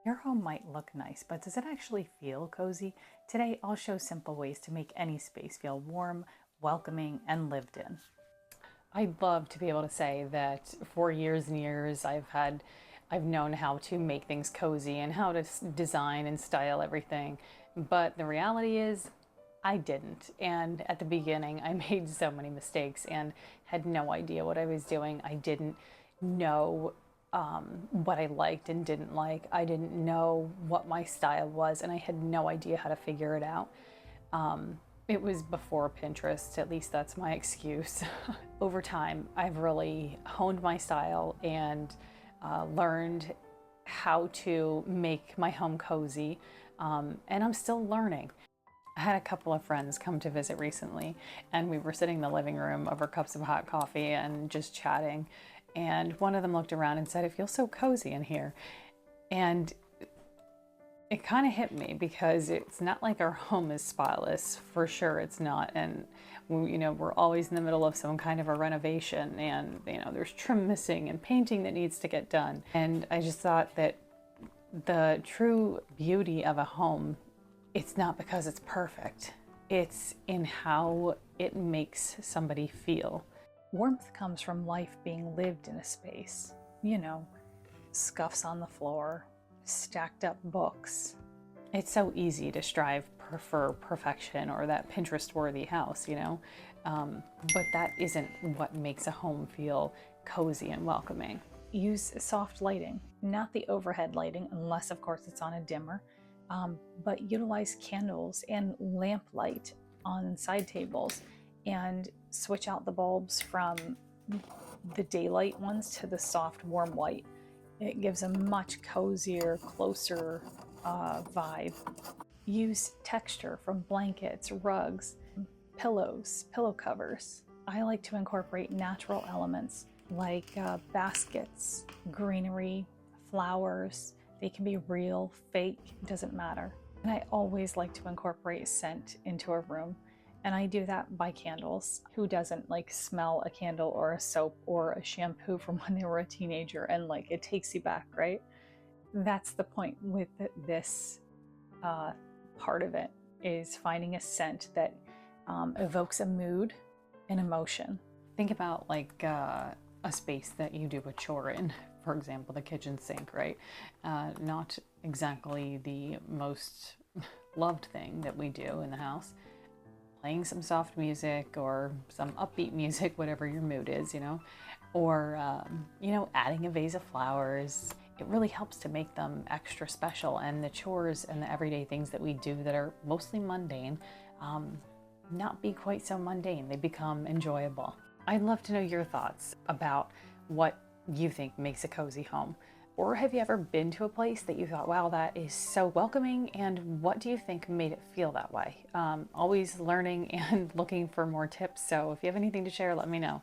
Your home might look nice, but does it actually feel cozy? Today, I'll show simple ways to make any space feel warm, welcoming, and lived in. I'd love to be able to say that for years and years I've known how to make things cozy and how to design and style everything. But the reality is I didn't. And at the beginning, I made so many mistakes and had no idea what I was doing. I didn't know what I liked and didn't like. I didn't know what my style was, and I had no idea how to figure it out. It was before Pinterest, at least that's my excuse. Over time, I've really honed my style and learned how to make my home cozy, and I'm still learning. I had a couple of friends come to visit recently, and we were sitting in the living room over cups of hot coffee and just chatting. And one of them looked around and said, "It feels so cozy in here." And it kind of hit me because it's not like our home is spotless. For sure, it's not. And we're always in the middle of some kind of a renovation, and there's trim missing and painting that needs to get done. And I just thought that the true beauty of a home, it's not because it's perfect. It's in how it makes somebody feel. Warmth comes from life being lived in a space. Scuffs on the floor, stacked up books. It's so easy to strive for perfection or that Pinterest-worthy house, but that isn't what makes a home feel cozy and welcoming. Use soft lighting, not the overhead lighting, unless of course it's on a dimmer, but utilize candles and lamp light on side tables and switch out the bulbs from the daylight ones to the soft warm white. It gives a much cozier, closer vibe. Use texture from blankets, rugs, pillows, pillow covers. I like to incorporate natural elements like baskets, greenery, flowers. They can be real, fake, it doesn't matter. And I always like to incorporate scent into a room. And I do that by candles. Who doesn't smell a candle or a soap or a shampoo from when they were a teenager and it takes you back, right? That's the point with this part of it, is finding a scent that evokes a mood and emotion. Think about a space that you do a chore in, for example, the kitchen sink, right? Not exactly the most loved thing that we do in the house. Playing some soft music or some upbeat music, whatever your mood is, or, adding a vase of flowers. It really helps to make them extra special, and the chores and the everyday things that we do that are mostly mundane, not be quite so mundane. They become enjoyable. I'd love to know your thoughts about what you think makes a cozy home. Or have you ever been to a place that you thought, wow, that is so welcoming, and what do you think made it feel that way? Always learning and looking for more tips, so if you have anything to share, let me know.